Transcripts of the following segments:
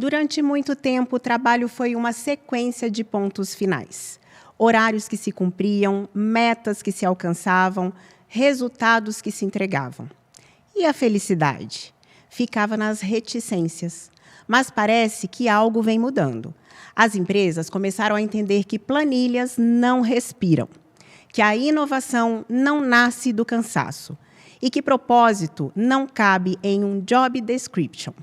Durante muito tempo, o trabalho foi uma sequência de pontos finais. Horários que se cumpriam, metas que se alcançavam, resultados que se entregavam. E a felicidade? Ficava nas reticências. Mas parece que algo vem mudando. As empresas começaram a entender que planilhas não respiram, que a inovação não nasce do cansaço e que propósito não cabe em um job description.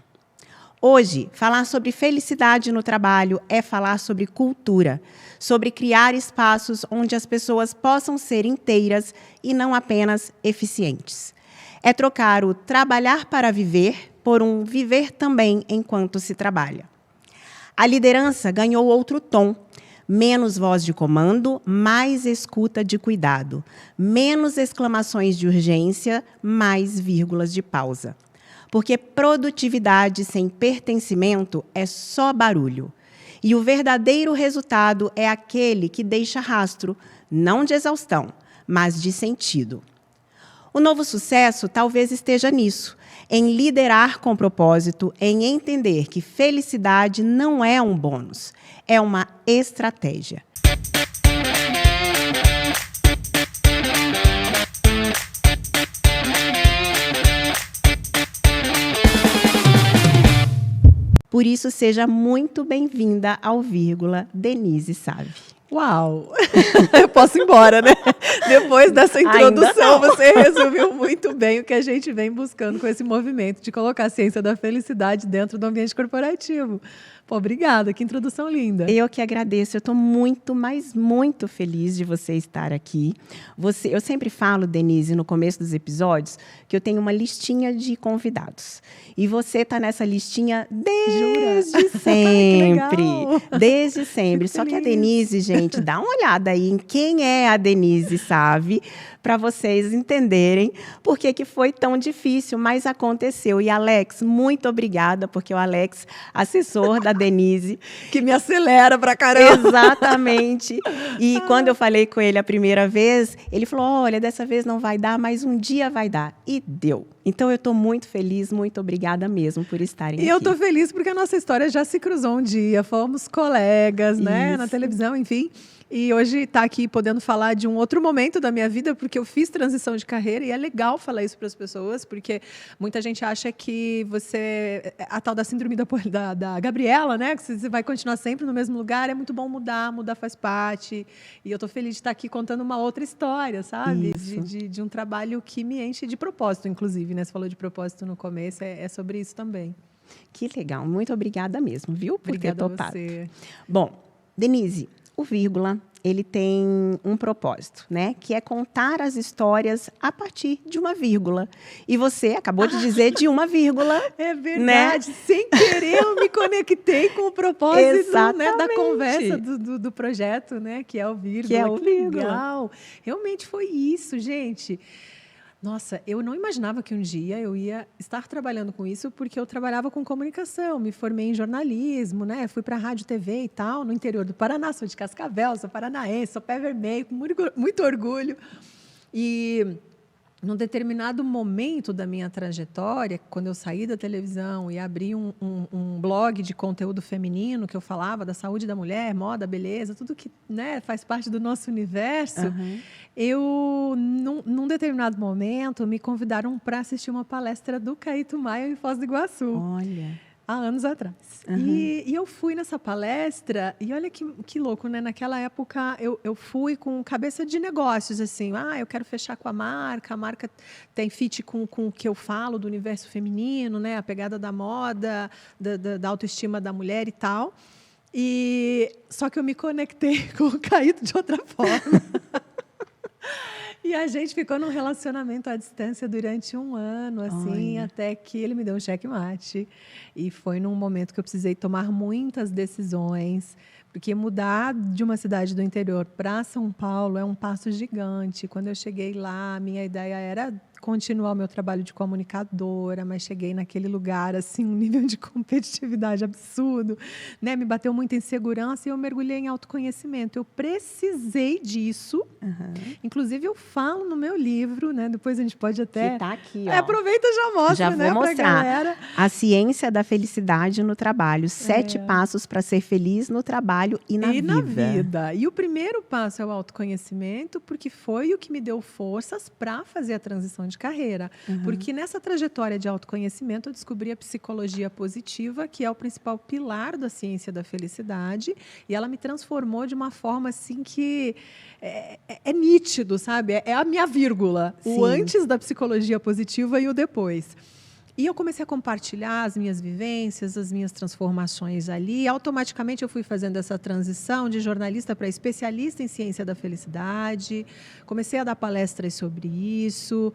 Hoje, falar sobre felicidade no trabalho é falar sobre cultura, sobre criar espaços onde as pessoas possam ser inteiras e não apenas eficientes. É trocar o trabalhar para viver por um viver também enquanto se trabalha. A liderança ganhou outro tom. Menos voz de comando, mais escuta de cuidado. Menos exclamações de urgência, mais vírgulas de pausa. Porque produtividade sem pertencimento é só barulho. E o verdadeiro resultado é aquele que deixa rastro, não de exaustão, mas de sentido. O novo sucesso talvez esteja nisso, em liderar com propósito, em entender que felicidade não é um bônus, é uma estratégia. Por isso, seja muito bem-vinda ao Vírgula, Denise Savi. Uau! Eu posso ir embora, né? Depois dessa introdução, você resumiu muito bem o que a gente vem buscando com esse movimento de colocar a ciência da felicidade dentro do ambiente corporativo. Pô, obrigada, que introdução linda. Eu que agradeço, eu estou muito, mas muito feliz de você estar aqui. Eu sempre falo, Denise, no começo dos episódios, que eu tenho uma listinha de convidados. E você está nessa listinha desde sempre. Desde sempre. Só que a Denise, gente, dá uma olhada aí em quem é a Denise Savi, para vocês entenderem por que foi tão difícil, mas aconteceu. E, Alex, muito obrigada, porque o Alex, assessor da Denise, que me acelera pra caramba. Exatamente. E quando eu falei com ele a primeira vez, ele falou, olha, dessa vez não vai dar, mas um dia vai dar. E deu. Então, eu estou muito feliz, muito obrigada mesmo por estarem aqui. E eu estou feliz porque a nossa história já se cruzou um dia, fomos colegas, né, na televisão, enfim. E hoje está aqui podendo falar de um outro momento da minha vida, porque eu fiz transição de carreira e é legal falar isso para as pessoas, porque muita gente acha que você, a tal da síndrome da Gabriela, né, que você vai continuar sempre no mesmo lugar, é muito bom mudar faz parte. E eu estou feliz de estar aqui contando uma outra história, sabe? De um trabalho que me enche de propósito, inclusive, né? Você falou de propósito no começo, é sobre isso também. Que legal, muito obrigada mesmo, viu, por Obrigada ter topado. A você. Bom, Denise, o Vírgula, ele tem um propósito, né? Que é contar as histórias a partir de uma vírgula. E você acabou de dizer de uma vírgula. É verdade. Né? Sem querer, eu me conectei com o propósito, né, da conversa do projeto, né? Que é o Vírgula. Que é o Vírgula. Legal. Realmente foi isso, gente. Nossa, eu não imaginava que um dia eu ia estar trabalhando com isso, porque eu trabalhava com comunicação, me formei em jornalismo, né? Fui para a rádio, TV e tal, no interior do Paraná, sou de Cascavel, sou paranaense, sou pé vermelho, com muito orgulho. E num determinado momento da minha trajetória, quando eu saí da televisão e abri um blog de conteúdo feminino, que eu falava da saúde da mulher, moda, beleza, tudo que, né, faz parte do nosso universo, eu, num determinado momento, me convidaram para assistir uma palestra do Caíto Maia em Foz do Iguaçu. Olha. Há anos atrás. E eu fui nessa palestra, e olha que louco, né? Naquela época, eu fui com cabeça de negócios, assim, eu quero fechar com a marca tem fit com o que eu falo do universo feminino, né? A pegada da moda, da autoestima da mulher e tal. Só que eu me conectei com o Caíto de outra forma. E a gente ficou num relacionamento à distância durante um ano, assim, até que ele me deu um checkmate. E foi num momento que eu precisei tomar muitas decisões, porque mudar de uma cidade do interior para São Paulo é um passo gigante. Quando eu cheguei lá, a minha ideia era continuar o meu trabalho de comunicadora, mas cheguei naquele lugar, assim, um nível de competitividade absurdo, né? Me bateu muita insegurança e eu mergulhei em autoconhecimento. Eu precisei disso. Inclusive, eu falo no meu livro, né? Depois a gente pode até... Que tá aqui, ó. Aproveita e já mostra, já né, vou pra mostrar. galera. A ciência da felicidade no trabalho. 7 passos para ser feliz no trabalho e na vida. E o primeiro passo é o autoconhecimento, porque foi o que me deu forças para fazer a transição de carreira. Porque nessa trajetória de autoconhecimento eu descobri a psicologia positiva, que é o principal pilar da ciência da felicidade, e ela me transformou de uma forma assim que é nítido, sabe? É a minha vírgula. Sim. O antes da psicologia positiva e o depois. E eu comecei a compartilhar as minhas vivências, as minhas transformações ali. E automaticamente eu fui fazendo essa transição de jornalista para especialista em ciência da felicidade. Comecei a dar palestras sobre isso.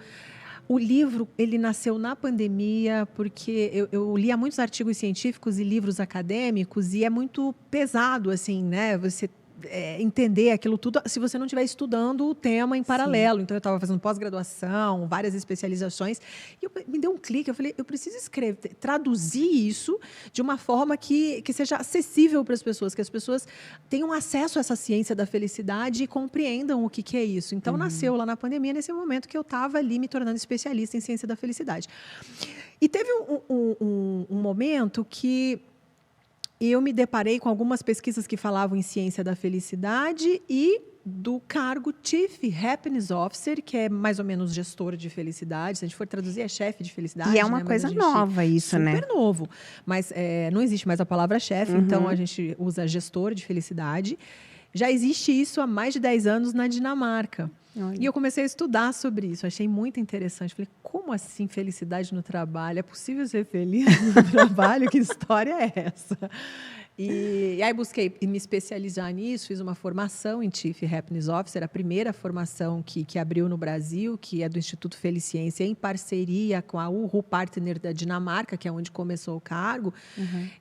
O livro, ele nasceu na pandemia, porque eu lia muitos artigos científicos e livros acadêmicos, e é muito pesado, assim, né? Você entender aquilo tudo se você não estiver estudando o tema em paralelo. Sim. Então, eu estava fazendo pós-graduação, várias especializações, e me deu um clique, eu falei, eu preciso escrever, traduzir isso de uma forma que seja acessível para as pessoas, que as pessoas tenham acesso a essa ciência da felicidade e compreendam o que é isso. Então, nasceu lá na pandemia, nesse momento que eu estava ali me tornando especialista em ciência da felicidade. E teve um momento que eu me deparei com algumas pesquisas que falavam em ciência da felicidade e do cargo Chief Happiness Officer, que é mais ou menos gestor de felicidade. Se a gente for traduzir, é chefe de felicidade. E é uma coisa nova isso, né? Super novo. Mas não existe mais a palavra chefe, então a gente usa gestor de felicidade. Já existe isso há mais de 10 anos na Dinamarca. Olha. E eu comecei a estudar sobre isso. Achei muito interessante. Falei, como assim felicidade no trabalho? É possível ser feliz no trabalho? Que história é essa? E aí busquei me especializar nisso, fiz uma formação em Chief Happiness Officer, a primeira formação que abriu no Brasil, que é do Instituto Feliciência, em parceria com a Uhu Partner da Dinamarca, que é onde começou o cargo.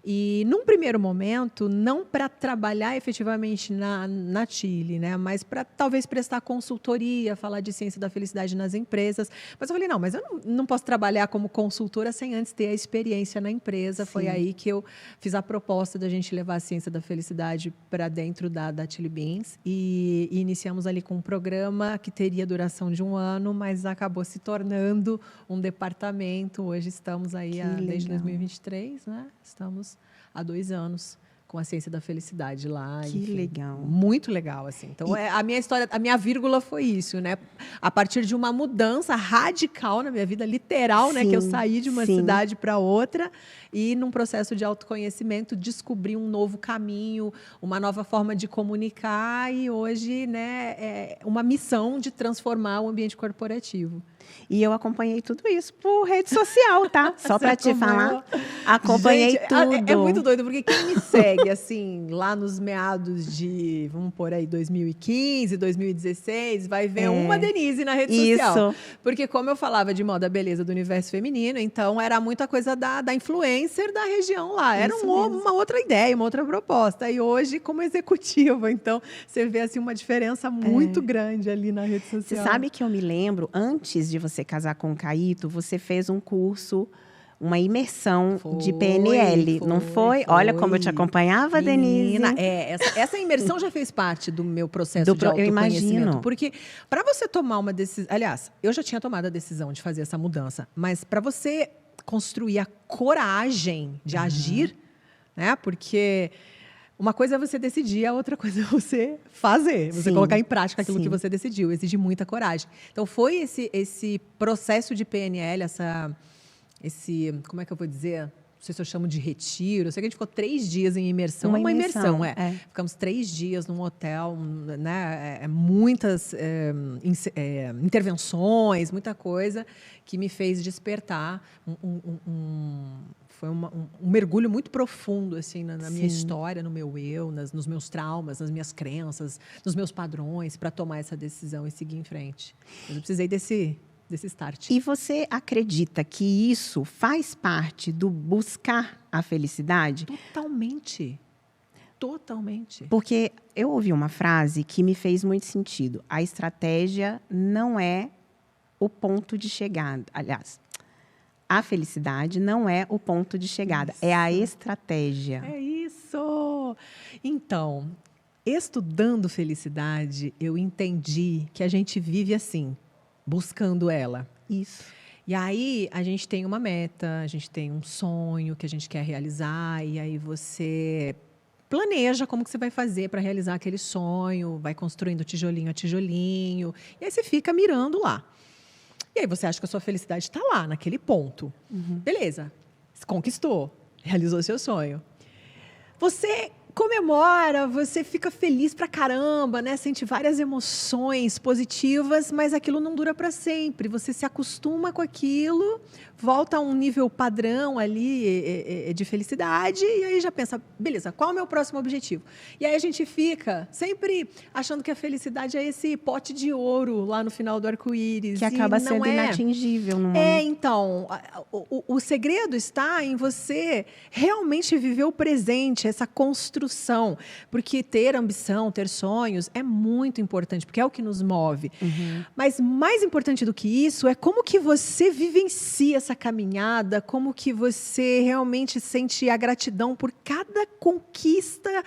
E, num primeiro momento, não para trabalhar efetivamente na Chile, né, mas para talvez prestar consultoria, falar de ciência da felicidade nas empresas. Mas eu falei, não, mas eu não posso trabalhar como consultora sem antes ter a experiência na empresa. Sim. Foi aí que eu fiz a proposta da gente levar a ciência da felicidade para dentro da Chili Beans e iniciamos ali com um programa que teria duração de 1 ano, mas acabou se tornando um departamento. Hoje estamos aí desde 2023, né? Estamos há 2 anos com a ciência da felicidade lá. Que enfim, legal. Muito legal, assim. Então, a minha história, a minha vírgula foi isso, né? A partir de uma mudança radical na minha vida, literal, sim, né? Que eu saí de uma cidade para outra e, num processo de autoconhecimento, descobri um novo caminho, uma nova forma de comunicar e hoje, né, é uma missão de transformar o ambiente corporativo. E eu acompanhei tudo isso por rede social, tá? Só para te falar. Acompanhei tudo. É muito doido, porque quem me segue, assim, lá nos meados de, vamos pôr aí, 2015, 2016, vai ver uma Denise na rede social. Porque como eu falava de moda, beleza, do universo feminino, então era muita coisa da influencer da região lá. Era uma outra ideia, uma outra proposta. E hoje, como executiva, então, você vê, assim, uma diferença muito grande ali na rede social. Você sabe que eu me lembro, antes de você casar com o Caíto, você fez um curso, uma imersão de PNL, não foi? Olha como eu te acompanhava, menina, Denise. Essa imersão já fez parte do meu processo de autoconhecimento. Eu imagino. Porque para você tomar uma decisão... Aliás, eu já tinha tomado a decisão de fazer essa mudança, mas para você construir a coragem de agir, né? Porque... uma coisa é você decidir, a outra coisa é você fazer. Você colocar em prática aquilo que você decidiu. Exige muita coragem. Então, foi esse processo de PNL, como é que eu vou dizer? Não sei se eu chamo de retiro. Eu sei que a gente ficou 3 dias em imersão. Uma imersão. Ficamos 3 dias num hotel, né? Muitas intervenções, muita coisa que me fez despertar foi um mergulho muito profundo assim, na minha história, no meu eu, nos meus traumas, nas minhas crenças, nos meus padrões, para tomar essa decisão e seguir em frente. Eu precisei desse start. E você acredita que isso faz parte do buscar a felicidade? Totalmente. Totalmente. Porque eu ouvi uma frase que me fez muito sentido. A estratégia não é o ponto de chegada. Aliás, a felicidade não é o ponto de chegada, é a estratégia. É isso! Então, estudando felicidade, eu entendi que a gente vive assim, buscando ela. Isso. E aí, a gente tem uma meta, a gente tem um sonho que a gente quer realizar, e aí você planeja como que você vai fazer para realizar aquele sonho, vai construindo tijolinho a tijolinho, e aí você fica mirando lá. E aí você acha que a sua felicidade está lá, naquele ponto. Beleza, você conquistou, realizou seu sonho. Você comemora, você fica feliz pra caramba, né? Sente várias emoções positivas, mas aquilo não dura para sempre. Você se acostuma com aquilo, volta a um nível padrão ali de felicidade e aí já pensa, beleza, qual é o meu próximo objetivo? E aí a gente fica sempre achando que a felicidade é esse pote de ouro lá no final do arco-íris. Que acaba sendo inatingível no momento. Então, o segredo está em você realmente viver o presente, essa construção. Porque ter ambição, ter sonhos é muito importante, porque é o que nos move. Mas mais importante do que isso é como que você vivencia essa caminhada, como que você realmente sente a gratidão por cada conquista,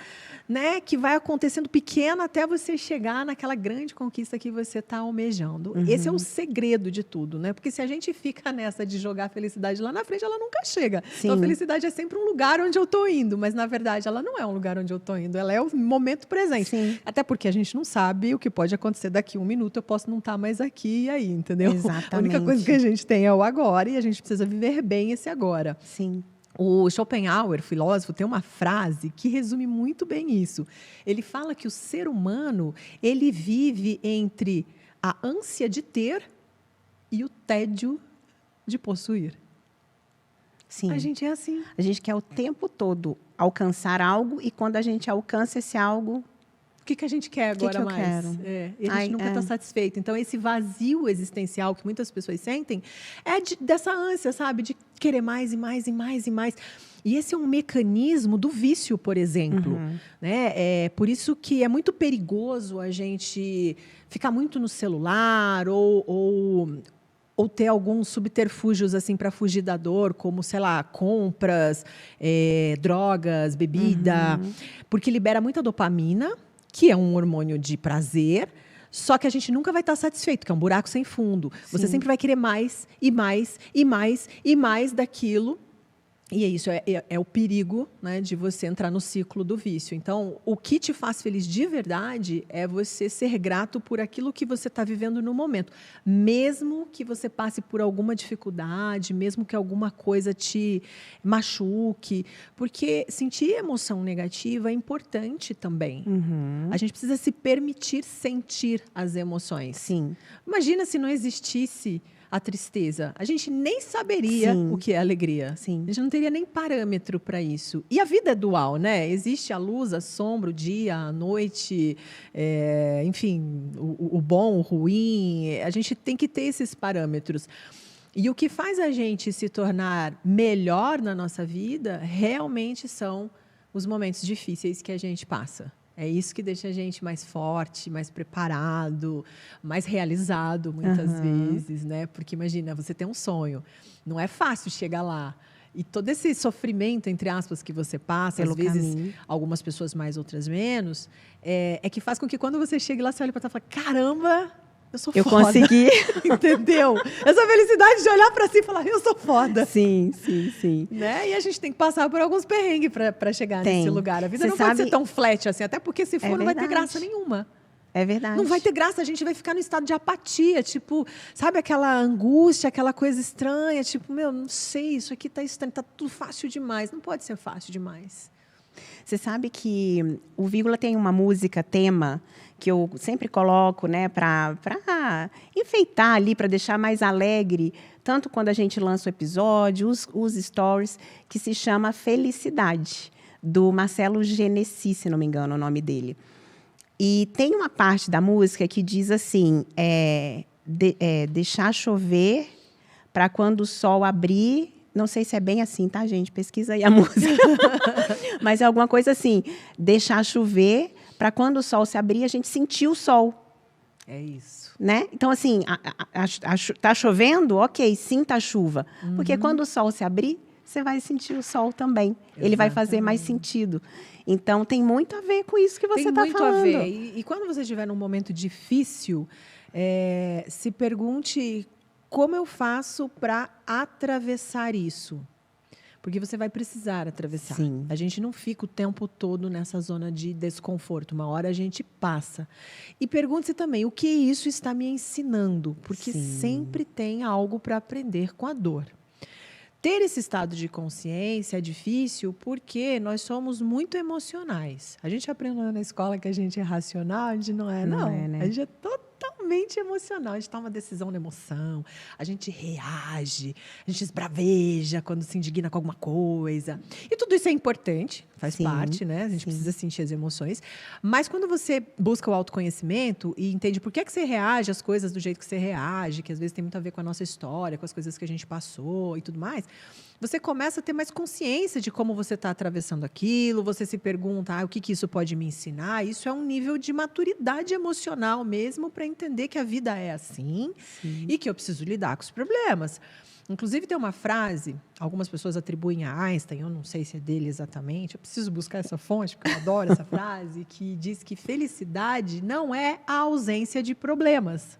né, que vai acontecendo pequena até você chegar naquela grande conquista que você está almejando. Esse é o segredo de tudo, né? Porque se a gente fica nessa de jogar a felicidade lá na frente, ela nunca chega. Sim. Então, a felicidade é sempre um lugar onde eu estou indo, mas na verdade ela não é um lugar onde eu estou indo, ela é o momento presente. Sim. Até porque a gente não sabe o que pode acontecer daqui a um minuto, eu posso não estar mais aqui e aí, entendeu? Exatamente. A única coisa que a gente tem é o agora e a gente precisa viver bem esse agora. Sim. O Schopenhauer, filósofo, tem uma frase que resume muito bem isso. Ele fala que o ser humano, ele vive entre a ânsia de ter e o tédio de possuir. Sim. A gente é assim. A gente quer o tempo todo alcançar algo e quando a gente alcança esse algo, O que a gente quer agora eu mais? quero? E a gente nunca está satisfeito. Então, esse vazio existencial que muitas pessoas sentem é dessa ânsia, sabe? De querer mais e mais e mais e mais. E esse é um mecanismo do vício, por exemplo. Né? É por isso que é muito perigoso a gente ficar muito no celular ou ter alguns subterfúgios assim para fugir da dor, como, sei lá, compras, drogas, bebida, porque libera muita dopamina, que é um hormônio de prazer, só que a gente nunca vai estar satisfeito, que é um buraco sem fundo. Sim. Você sempre vai querer mais e mais e mais e mais daquilo. E é isso, é o perigo, né, de você entrar no ciclo do vício. Então, o que te faz feliz de verdade é você ser grato por aquilo que você está vivendo no momento. Mesmo que você passe por alguma dificuldade, mesmo que alguma coisa te machuque. Porque sentir emoção negativa é importante também. A gente precisa se permitir sentir as emoções. sim. Imagina se não existisse a tristeza. A gente nem saberia Sim. o que é alegria. Sim. A gente não teria nem parâmetro para isso. E a vida é dual, né? Existe a luz, a sombra, o dia, a noite, enfim, o bom, o ruim. A gente tem que ter esses parâmetros. E o que faz a gente se tornar melhor na nossa vida realmente são os momentos difíceis que a gente passa. É isso que deixa a gente mais forte, mais preparado, mais realizado, muitas vezes, né? Porque imagina, você tem um sonho, não é fácil chegar lá. E todo esse sofrimento, entre aspas, que você passa, Pelo às vezes, caminho. algumas pessoas mais, outras menos, é que faz com que quando você chegue lá, você olha para trás e fala, caramba, eu sou Eu foda. consegui. Entendeu? Essa felicidade de olhar para si e falar, eu sou foda. Sim, sim, sim. Né? E a gente tem que passar por alguns perrengues para chegar nesse lugar. A vida Você não pode sabe- ser tão flat assim, até porque se for, não vai ter verdade. graça nenhuma. É verdade. Não vai ter graça, a gente vai ficar no estado de apatia, tipo, sabe aquela angústia, aquela coisa estranha, tipo, meu, não sei, isso aqui tá estranho, tá tudo fácil demais. Não pode ser fácil demais. Você sabe que o Vírgula tem uma música tema que eu sempre coloco, né, para enfeitar ali, para deixar mais alegre, tanto quando a gente lança o episódio, os stories, que se chama Felicidade, do Marcelo Genesi, se não me engano o nome dele. E tem uma parte da música que diz assim, deixar chover para quando o sol abrir. Não sei se é bem assim, tá, gente? Pesquisa aí a música. Mas é alguma coisa assim, deixar chover para quando o sol se abrir, a gente sentir o sol. É isso. né? Então, assim, tá chovendo? Ok, sim, tá chuva. Porque quando o sol se abrir, você vai sentir o sol também. Ele vai fazer mais sentido. Então, tem muito a ver com isso que você está falando. Tem muito a ver. E quando você estiver num momento difícil, se pergunte como eu faço para atravessar isso. Porque você vai precisar atravessar. Sim. A gente não fica o tempo todo nessa zona de desconforto. Uma hora a gente passa. E pergunte-se também, o que isso está me ensinando? Porque sempre tem algo para aprender com a dor. Ter esse estado de consciência é difícil porque nós somos muito emocionais. A gente aprendeu na escola que a gente é racional, a gente não é, não. Né? A gente é totalmente emocional. A gente toma uma decisão na emoção, a gente reage, a gente esbraveja quando se indigna com alguma coisa. E tudo isso é importante, faz parte, né? A gente precisa sentir as emoções. Mas quando você busca o autoconhecimento e entende por que você reage às coisas do jeito que você reage, que às vezes tem muito a ver com a nossa história, com as coisas que a gente passou e tudo mais, você começa a ter mais consciência de como você está atravessando aquilo, você se pergunta, o que isso pode me ensinar? Isso é um nível de maturidade emocional mesmo para entender que a vida é assim e que eu preciso lidar com os problemas. Inclusive, tem uma frase, algumas pessoas atribuem a Einstein, eu não sei se é dele exatamente, eu preciso buscar essa fonte, porque eu adoro essa frase, que diz que felicidade não é a ausência de problemas.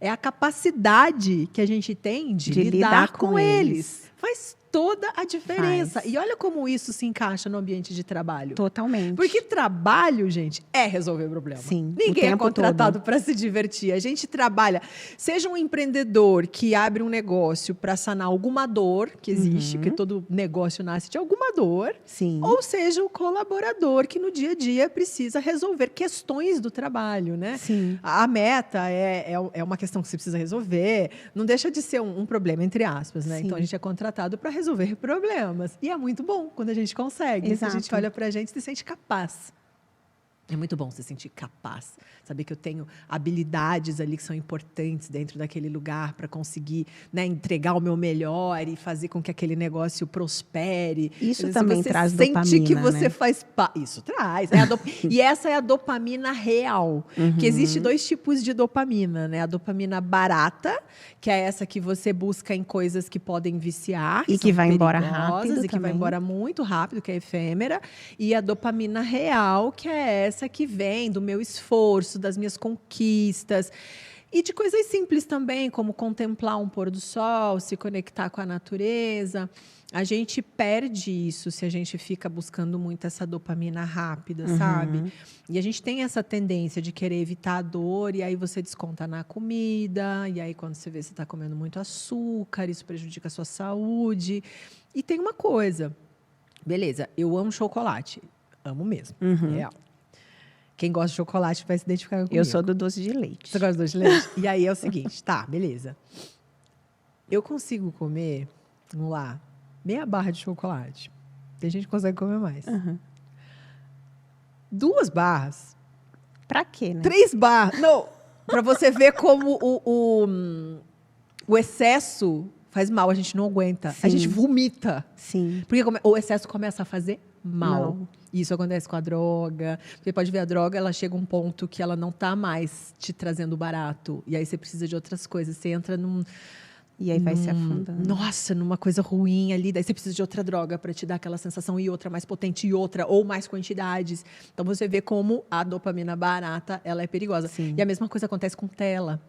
É a capacidade que a gente tem de lidar com eles. Faz toda a diferença. E olha como isso se encaixa no ambiente de trabalho. Totalmente. Porque trabalho, gente, é resolver problema. Sim, ninguém é contratado para se divertir. A gente trabalha. Seja um empreendedor que abre um negócio para sanar alguma dor que existe, porque todo negócio nasce de alguma dor. Sim. Ou seja, o colaborador que no dia a dia precisa resolver questões do trabalho, né? Sim. A meta é uma questão que você precisa resolver. Não deixa de ser um problema, entre aspas, né? Sim. Então, a gente é contratado para resolver problemas. E é muito bom quando a gente consegue. Exato. A gente olha para a gente e se sente capaz. É muito bom se sentir capaz. Saber que eu tenho habilidades ali que são importantes dentro daquele lugar para conseguir, né, entregar o meu melhor e fazer com que aquele negócio prospere. Isso também traz dopamina, sente que você né? faz Isso traz. E essa é a dopamina real. Que existe 2 tipos de dopamina, né? A dopamina barata, que é essa que você busca em coisas que podem viciar. E que vai embora perigosas, rápido e que vai também. embora muito rápido, que é efêmera. E a dopamina real, que é essa que vem do meu esforço, das minhas conquistas. E de coisas simples também, como contemplar um pôr do sol, se conectar com a natureza. A gente perde isso se a gente fica buscando muito essa dopamina rápida, sabe? E a gente tem essa tendência de querer evitar a dor, e aí você desconta na comida, e aí quando você vê, você está comendo muito açúcar, isso prejudica a sua saúde. E tem uma coisa, beleza, eu amo chocolate, amo mesmo, real. Quem gosta de chocolate vai se identificar comigo. Eu sou do doce de leite. Você gosta do doce de leite? E aí é o seguinte, tá, beleza. Eu consigo comer, vamos lá, meia barra de chocolate. Tem gente que consegue comer mais. 2 barras. Pra quê, né? 3 barras. Não, pra você ver como o excesso faz mal, a gente não aguenta. Sim. A gente vomita. Sim. Porque o excesso começa a fazer mal. Mal. Isso acontece com a droga. Você pode ver a droga, ela chega a um ponto que ela não está mais te trazendo barato. E aí você precisa de outras coisas. Você entra E aí vai se afundando. Nossa, numa coisa ruim ali. Daí você precisa de outra droga para te dar aquela sensação, e outra mais potente, e outra, ou mais quantidades. Então você vê como a dopamina barata, ela é perigosa. Sim. E a mesma coisa acontece com tela.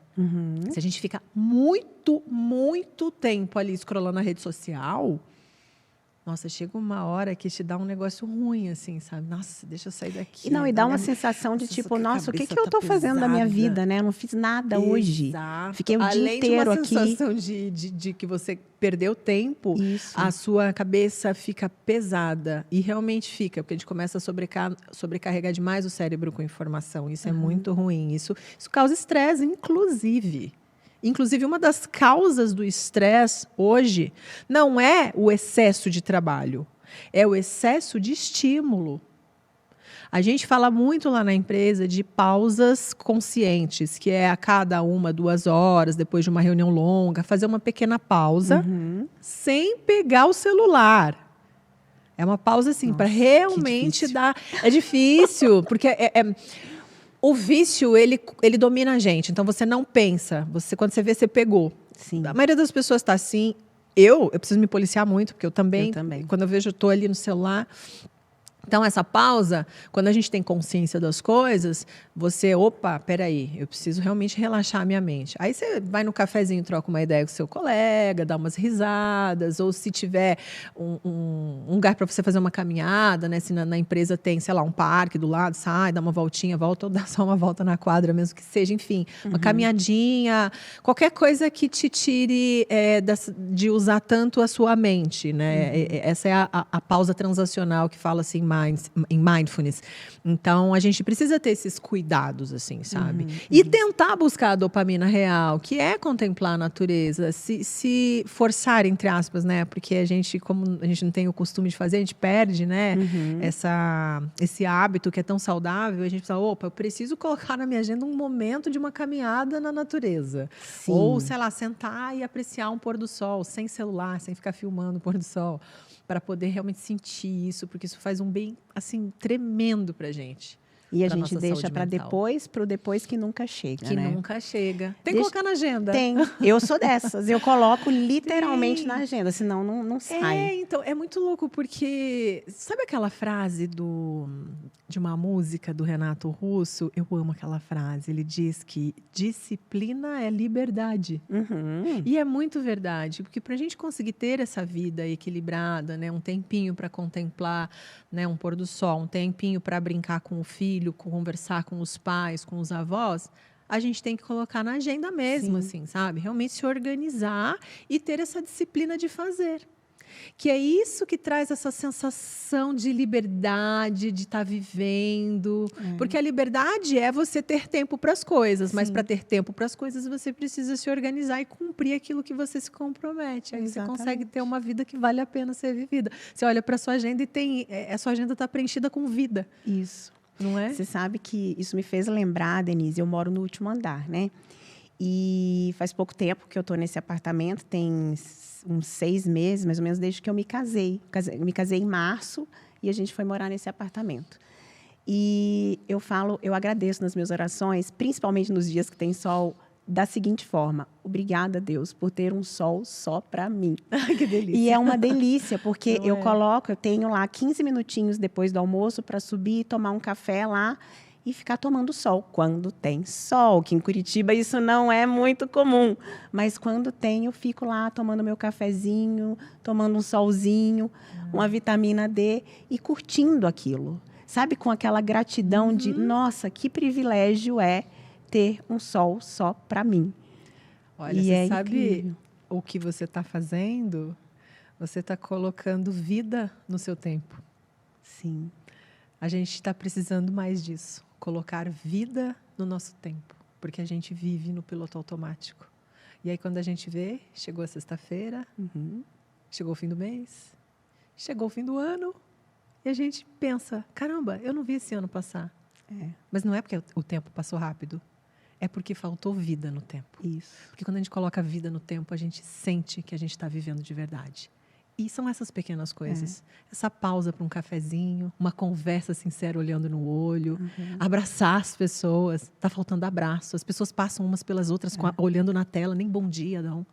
Se a gente fica muito, muito tempo ali scrollando a rede social, nossa, chega uma hora que te dá um negócio ruim, assim, sabe? Nossa, deixa eu sair daqui. E dá uma sensação de tipo, nossa, o que eu tô fazendo da minha vida, né? Eu não fiz nada hoje. Fiquei o dia inteiro aqui. Além de uma sensação de que você perdeu tempo, Isso. a sua cabeça fica pesada. E realmente fica, porque a gente começa a sobrecarregar demais o cérebro com informação. Isso é muito ruim. Isso causa estresse, inclusive. Inclusive, uma das causas do estresse hoje não é o excesso de trabalho, é o excesso de estímulo. A gente fala muito lá na empresa de pausas conscientes, que é a cada 1, 2 horas, depois de uma reunião longa, fazer uma pequena pausa sem pegar o celular. É uma pausa assim, para realmente dar... É difícil, porque O vício, ele domina a gente. Então, você não pensa. Quando você vê, você pegou. Sim. A maioria das pessoas está assim. Eu preciso me policiar muito, porque eu também. Quando eu vejo, eu estou ali no celular. Então, essa pausa, quando a gente tem consciência das coisas, opa, peraí, eu preciso realmente relaxar a minha mente. Aí você vai no cafezinho, troca uma ideia com o seu colega, dá umas risadas, ou se tiver um lugar para você fazer uma caminhada, né? Se na empresa tem, sei lá, um parque do lado, sai, dá uma voltinha, volta, ou dá só uma volta na quadra, mesmo que seja, enfim, uma caminhadinha, qualquer coisa que te tire de usar tanto a sua mente, né? Essa é a pausa transacional que fala assim, em mindfulness. Então, a gente precisa ter esses cuidados, assim, sabe? E tentar buscar a dopamina real, que é contemplar a natureza, se forçar, entre aspas, né? Porque a gente, como a gente não tem o costume de fazer, a gente perde, né? Esse hábito que é tão saudável. A gente pensa, opa, eu preciso colocar na minha agenda um momento de uma caminhada na natureza. Sim. Ou, sei lá, sentar e apreciar um pôr do sol, sem celular, sem ficar filmando o pôr do sol, para poder realmente sentir isso, porque isso faz um bem, assim, tremendo pra gente. E a gente deixa para o depois que nunca chega, que né? nunca chega. Tem que colocar na agenda. Tem. Eu sou dessas. Eu coloco literalmente na agenda, senão não sai. Então, é muito louco, porque... Sabe aquela frase de uma música do Renato Russo? Eu amo aquela frase. Ele diz que disciplina é liberdade. E é muito verdade, porque para a gente conseguir ter essa vida equilibrada, né, um tempinho para contemplar, né, um pôr do sol, um tempinho para brincar com o filho, conversar com os pais, com os avós, a gente tem que colocar na agenda mesmo, assim, sabe? Realmente se organizar e ter essa disciplina de fazer. Que é isso que traz essa sensação de liberdade, de estar vivendo. Porque a liberdade é você ter tempo para as coisas, mas para ter tempo para as coisas você precisa se organizar e cumprir aquilo que você se compromete. Aí você consegue ter uma vida que vale a pena ser vivida. Você olha para a sua agenda e a sua agenda está preenchida com vida. Isso. Não é? Você sabe que isso me fez lembrar, Denise, eu moro no último andar, né? E faz pouco tempo que eu estou nesse apartamento, tem uns 6 meses, mais ou menos, desde que eu me casei. Eu me casei em março e a gente foi morar nesse apartamento. E eu agradeço nas minhas orações, principalmente nos dias que tem sol, da seguinte forma: obrigada, Deus, por ter um sol só para mim. Que delícia. E é uma delícia, porque eu tenho lá 15 minutinhos depois do almoço para subir e tomar um café lá e ficar tomando sol, quando tem sol, que em Curitiba isso não é muito comum. Mas quando tem, eu fico lá tomando meu cafezinho, tomando um solzinho, uma vitamina D e curtindo aquilo. Sabe, com aquela gratidão de, nossa, que privilégio é ter um sol só para mim. Olha, e você sabe incrível. O que você está fazendo? Você está colocando vida no seu tempo. Sim. A gente está precisando mais disso. Colocar vida no nosso tempo. Porque a gente vive no piloto automático. E aí, quando a gente vê, chegou a sexta-feira, chegou o fim do mês, chegou o fim do ano, e a gente pensa, caramba, eu não vi esse ano passar. Mas não é porque o tempo passou rápido. É porque faltou vida no tempo. Isso. Porque quando a gente coloca vida no tempo, a gente sente que a gente está vivendo de verdade. E são essas pequenas coisas. Essa pausa para um cafezinho, uma conversa sincera olhando no olho, abraçar as pessoas. Está faltando abraço. As pessoas passam umas pelas outras olhando na tela, nem bom dia dão.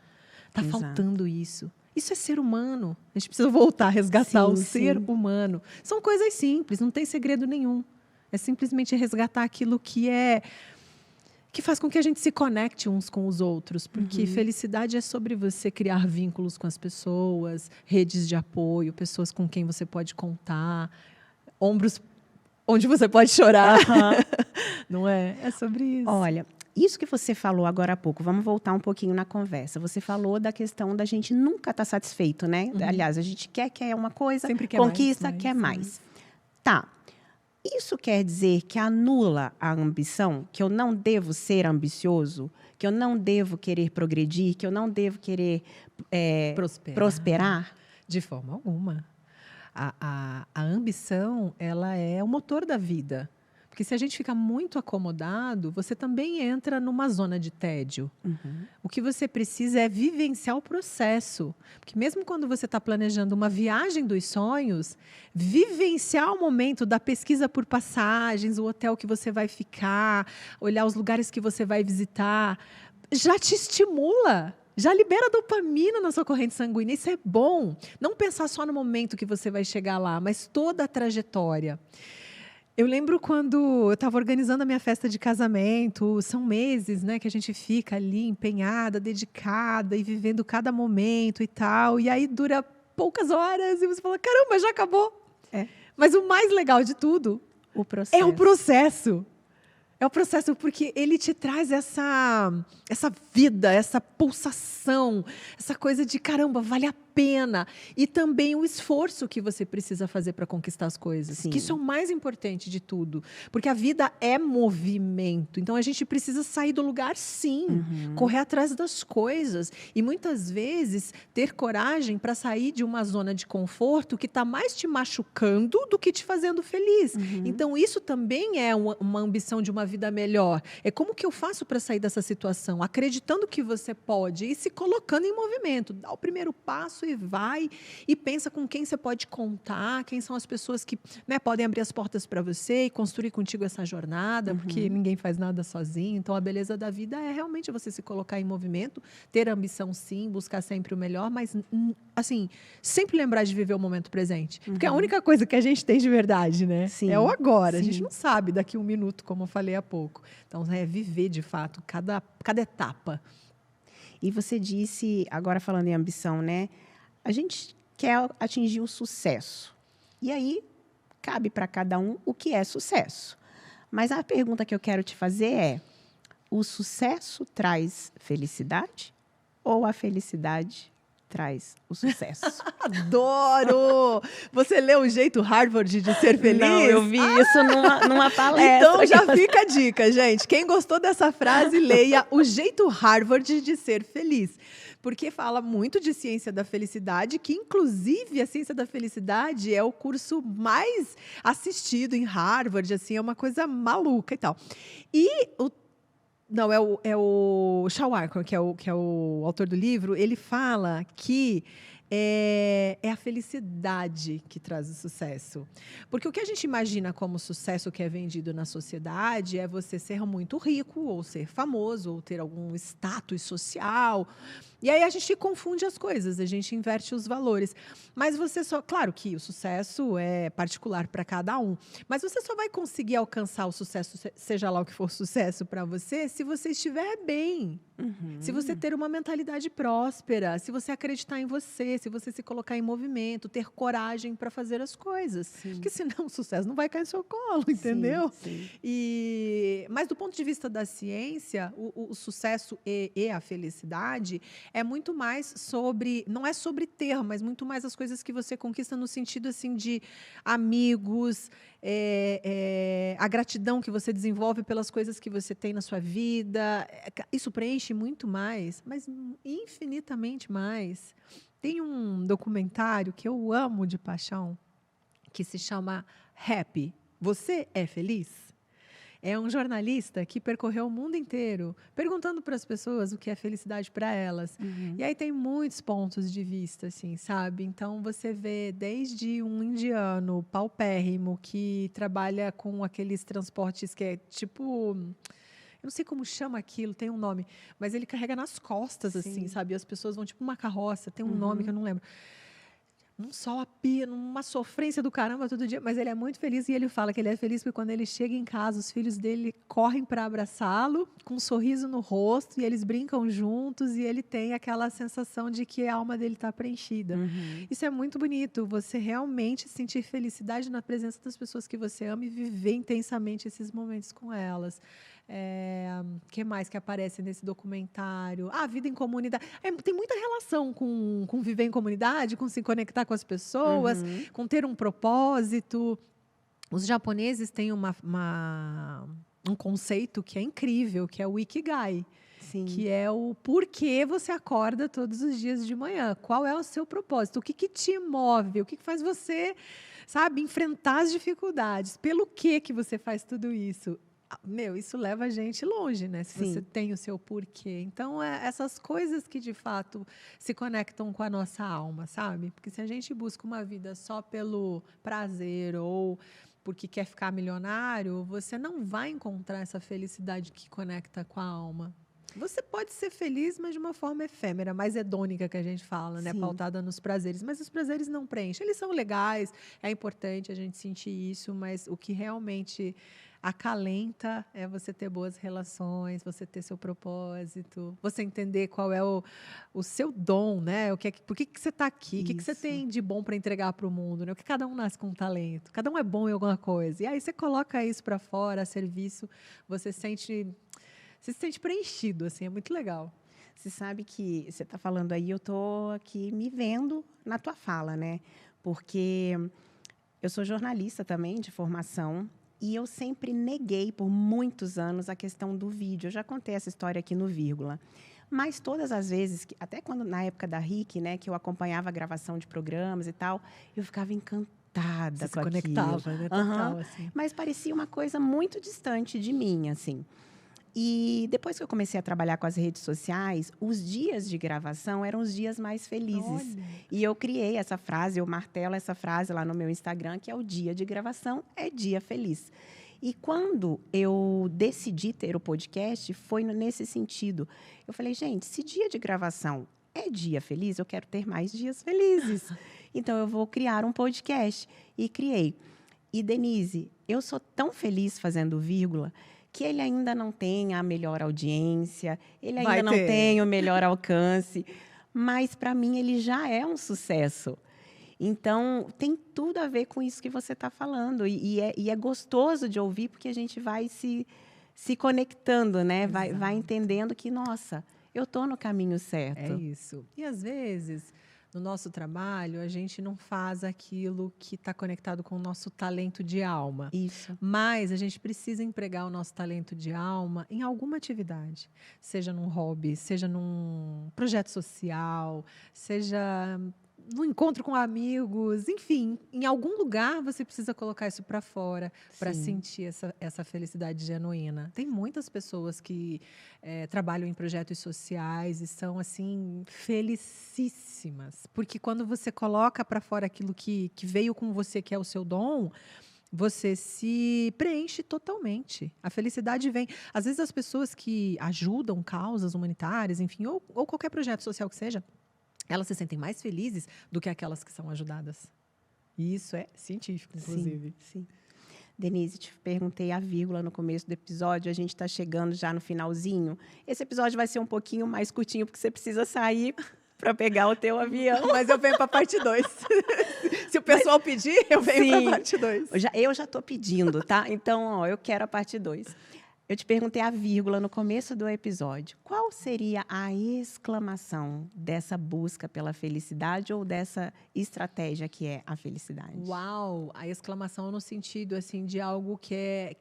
Está faltando isso. Isso é ser humano. A gente precisa voltar a resgatar o ser humano. São coisas simples, não tem segredo nenhum. É simplesmente resgatar aquilo que faz com que a gente se conecte uns com os outros. Porque felicidade é sobre você criar vínculos com as pessoas, redes de apoio, pessoas com quem você pode contar, ombros onde você pode chorar. Não é? É sobre isso. Olha, isso que você falou agora há pouco, vamos voltar um pouquinho na conversa. Você falou da questão da gente nunca estar satisfeito, né? Aliás, a gente quer uma coisa, sempre quer conquista, mais, quer mais. Tá. Isso quer dizer que anula a ambição? Que eu não devo ser ambicioso? Que eu não devo querer progredir? Que eu não devo querer prosperar? De forma alguma. A ambição, ela é o motor da vida. Porque se a gente fica muito acomodado, você também entra numa zona de tédio. O que você precisa é vivenciar o processo. Porque mesmo quando você está planejando uma viagem dos sonhos, vivenciar o momento da pesquisa por passagens, o hotel que você vai ficar, olhar os lugares que você vai visitar, já te estimula. Já libera dopamina na sua corrente sanguínea. Isso é bom. Não pensar só no momento que você vai chegar lá, mas toda a trajetória. Eu lembro quando eu estava organizando a minha festa de casamento, são meses, né, que a gente fica ali empenhada, dedicada e vivendo cada momento e tal. E aí dura poucas horas e você fala, caramba, já acabou. Mas o mais legal de tudo é o processo. É o processo porque ele te traz essa vida, essa pulsação, essa coisa de caramba, vale a pena. E também o esforço que você precisa fazer para conquistar as coisas. Sim. Que isso é o mais importante de tudo. Porque a vida é movimento. Então a gente precisa sair do lugar, sim. Correr atrás das coisas. E muitas vezes ter coragem para sair de uma zona de conforto que está mais te machucando do que te fazendo feliz. Então isso também é uma ambição de uma vida melhor. É como que eu faço para sair dessa situação? Acreditando que você pode e se colocando em movimento. Dá o primeiro passo e vai. E pensa com quem você pode contar, quem são as pessoas que, né, podem abrir as portas para você e construir contigo essa jornada, porque ninguém faz nada sozinho. Então, a beleza da vida é realmente você se colocar em movimento, ter ambição, sim, buscar sempre o melhor, mas, assim, sempre lembrar de viver o momento presente. Porque é a única coisa que a gente tem de verdade, né? Sim, é o agora. sim. A gente não sabe daqui um minuto, como eu falei há pouco. Então, é viver, de fato, cada etapa. E você disse, agora falando em ambição, né? A gente quer atingir o sucesso. E aí, cabe para cada um o que é sucesso. Mas a pergunta que eu quero te fazer é: o sucesso traz felicidade ou a felicidade traz o sucesso? Adoro! Você leu O Jeito Harvard de Ser Feliz? Não, eu vi isso numa palestra. Então já fica a dica, gente. Quem gostou dessa frase, leia O Jeito Harvard de Ser Feliz. Porque fala muito de ciência da felicidade, que inclusive a ciência da felicidade é o curso mais assistido em Harvard, assim, é uma coisa maluca e tal. E é o Shawar, que é o autor do livro, ele fala que é a felicidade que traz o sucesso. Porque o que a gente imagina como sucesso que é vendido na sociedade é você ser muito rico, ou ser famoso, ou ter algum status social. E aí a gente confunde as coisas, a gente inverte os valores. Mas você só... Claro que o sucesso é particular para cada um, mas você só vai conseguir alcançar o sucesso, seja lá o que for sucesso para você, se você estiver bem. Se você ter uma mentalidade próspera, se você acreditar em você, se você se colocar em movimento, ter coragem para fazer as coisas. Sim. Porque senão o sucesso não vai cair no seu colo, entendeu? Sim. Mas do ponto de vista da ciência, o sucesso e a felicidade é muito mais sobre, não é sobre ter, mas muito mais as coisas que você conquista no sentido assim de amigos, a gratidão que você desenvolve pelas coisas que você tem na sua vida. Isso preenche muito mais, mas infinitamente mais. Tem um documentário que eu amo de paixão, que se chama Happy. Você é feliz? É um jornalista que percorreu o mundo inteiro perguntando para as pessoas o que é felicidade para elas. E aí tem muitos pontos de vista, assim, sabe? Então, você vê desde um indiano paupérrimo que trabalha com aqueles transportes que é tipo... Eu não sei como chama aquilo, tem um nome. Mas ele carrega nas costas, assim, sabe? E as pessoas vão tipo uma carroça, tem um nome que eu não lembro. Um sol a pia, uma sofrência do caramba todo dia, mas ele é muito feliz e ele fala que ele é feliz porque quando ele chega em casa, os filhos dele correm para abraçá-lo, com um sorriso no rosto, e eles brincam juntos e ele tem aquela sensação de que a alma dele está preenchida. Isso é muito bonito, você realmente sentir felicidade na presença das pessoas que você ama e viver intensamente esses momentos com elas. Que mais que aparece nesse documentário? A vida em comunidade. Tem muita relação com viver em comunidade, com se conectar com as pessoas, com ter um propósito. Os japoneses têm um conceito que é incrível, que é o Ikigai. Sim. Que é o porquê você acorda todos os dias de manhã. Qual é o seu propósito? O que te move? O que faz você sabe? Enfrentar as dificuldades. Pelo que você faz tudo isso? Isso leva a gente longe, né? Se Sim. você tem o seu porquê. Então, essas coisas que, de fato, se conectam com a nossa alma, sabe? Porque se a gente busca uma vida só pelo prazer ou porque quer ficar milionário, você não vai encontrar essa felicidade que conecta com a alma. Você pode ser feliz, mas de uma forma efêmera, mais hedônica que a gente fala, né? Sim. Pautada nos prazeres. Mas os prazeres não preenchem. Eles são legais, é importante a gente sentir isso, mas o que realmente acalenta é você ter boas relações, você ter seu propósito, você entender qual é o seu dom, né? Por que você está aqui? O que você Isso. tem de bom para entregar para o mundo? Né? O que cada um nasce com um talento, cada um é bom em alguma coisa. E aí você coloca isso para fora, a serviço, você se sente preenchido, assim, é muito legal. Você sabe que você está falando aí, eu estou aqui me vendo na tua fala, né? Porque eu sou jornalista também, de formação, e eu sempre neguei, por muitos anos, a questão do vídeo. Eu já contei essa história aqui no Vírgula. Mas todas as vezes, até quando na época da RIC, né, que eu acompanhava a gravação de programas e tal, eu ficava encantada Você se com aquilo. conectava, né? Total, Aham. assim. Mas parecia uma coisa muito distante de mim, assim. E depois que eu comecei a trabalhar com as redes sociais, os dias de gravação eram os dias mais felizes. Olha. E eu criei essa frase, eu martelo essa frase lá no meu Instagram, que é o dia de gravação é dia feliz. E quando eu decidi ter o podcast, foi nesse sentido. Eu falei, gente, se dia de gravação é dia feliz, eu quero ter mais dias felizes. Então, eu vou criar um podcast. E criei. E, Denise, eu sou tão feliz fazendo vírgula que ele ainda não tem a melhor audiência, ele ainda não tem o melhor alcance, mas, para mim, ele já é um sucesso. Então, tem tudo a ver com isso que você está falando. E é gostoso de ouvir, porque a gente vai se conectando, né? Vai entendendo que, nossa, eu estou no caminho certo. É isso. E, às vezes, no nosso trabalho, a gente não faz aquilo que está conectado com o nosso talento de alma. Isso. Mas a gente precisa empregar o nosso talento de alma em alguma atividade. Seja num hobby, seja num projeto social, seja no encontro com amigos, enfim, em algum lugar você precisa colocar isso para fora para sentir essa felicidade genuína. Tem muitas pessoas que trabalham em projetos sociais e são assim felicíssimas, porque quando você coloca para fora aquilo que veio com você, que é o seu dom, você se preenche totalmente. A felicidade vem. Às vezes as pessoas que ajudam causas humanitárias, enfim, ou qualquer projeto social que seja, elas se sentem mais felizes do que aquelas que são ajudadas. E isso é científico, inclusive. Sim. Denise, te perguntei a vírgula no começo do episódio, a gente está chegando já no finalzinho. Esse episódio vai ser um pouquinho mais curtinho, porque você precisa sair para pegar o teu avião. Mas eu venho para a parte 2. Se o pessoal pedir, eu venho para a parte 2. Eu já estou pedindo, tá? Então, ó, eu quero a parte 2. Eu te perguntei a vírgula no começo do episódio. Qual seria a exclamação dessa busca pela felicidade ou dessa estratégia que é a felicidade? Uau! A exclamação no sentido assim de algo que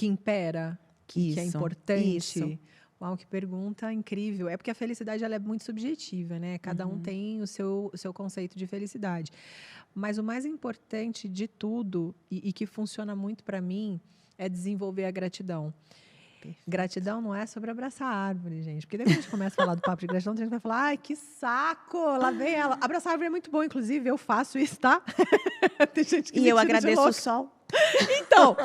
impera, que é importante. Isso. Uau, que pergunta incrível. É porque a felicidade ela é muito subjetiva, né? Cada um tem o seu conceito de felicidade. Mas o mais importante de tudo, e que funciona muito para mim, é desenvolver a gratidão. Perfeito. Gratidão não é sobre abraçar a árvore, gente. Porque depois a gente começa a falar do papo de gratidão, tem gente que vai falar, ai, que saco, lá vem ela. Abraçar a árvore é muito bom, inclusive, eu faço isso, tá? Tem gente que e eu agradeço o sol. Então,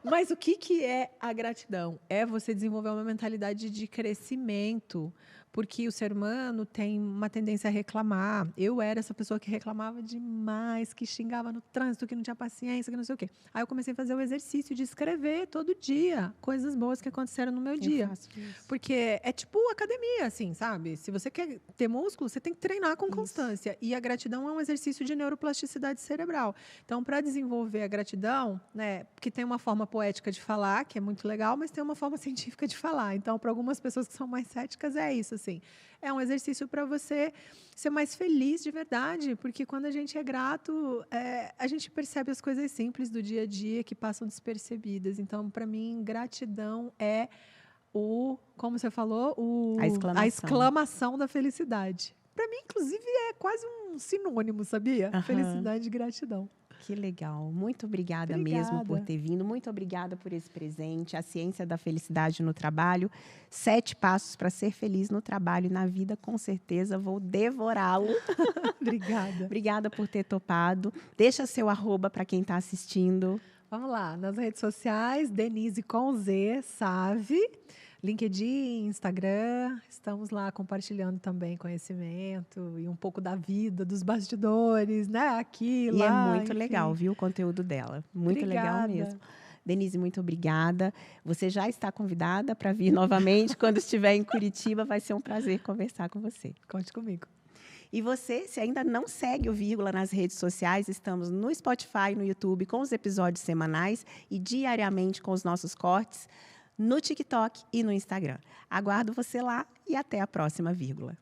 mas o que é a gratidão? É você desenvolver uma mentalidade de crescimento, porque o ser humano tem uma tendência a reclamar. Eu era essa pessoa que reclamava demais, que xingava no trânsito, que não tinha paciência, que não sei o quê. Aí eu comecei a fazer o exercício de escrever todo dia coisas boas que aconteceram no meu dia. Faço isso. Porque é tipo academia, assim, sabe? Se você quer ter músculo, você tem que treinar com constância. E a gratidão é um exercício de neuroplasticidade cerebral. Então, para desenvolver a gratidão, né, porque tem uma forma poética de falar, que é muito legal, mas tem uma forma científica de falar. Então, para algumas pessoas que são mais céticas, é isso, assim. É um exercício para você ser mais feliz de verdade, porque quando a gente é grato, a gente percebe as coisas simples do dia a dia que passam despercebidas. Então, para mim, gratidão é como você falou, a exclamação da felicidade. para mim, inclusive, é quase um sinônimo, sabia? Felicidade e gratidão. Que legal. Muito obrigada mesmo por ter vindo. Muito obrigada por esse presente. A Ciência da Felicidade no Trabalho. 7 passos para ser feliz no trabalho e na vida. Com certeza vou devorá-lo. Obrigada. Obrigada por ter topado. Deixa seu @ para quem está assistindo. Vamos lá. Nas redes sociais, Denise com Z, Save. LinkedIn, Instagram, estamos lá compartilhando também conhecimento e um pouco da vida, dos bastidores, né? Aqui, lá. E é muito enfim. legal, viu, o conteúdo dela. Muito legal mesmo. Denise, muito obrigada. Você já está convidada para vir novamente. Quando estiver em Curitiba, vai ser um prazer conversar com você. Conte comigo. E você, se ainda não segue o Vírgula nas redes sociais, estamos no Spotify, no YouTube, com os episódios semanais e diariamente com os nossos cortes, no TikTok e no Instagram. Aguardo você lá e até a próxima vírgula.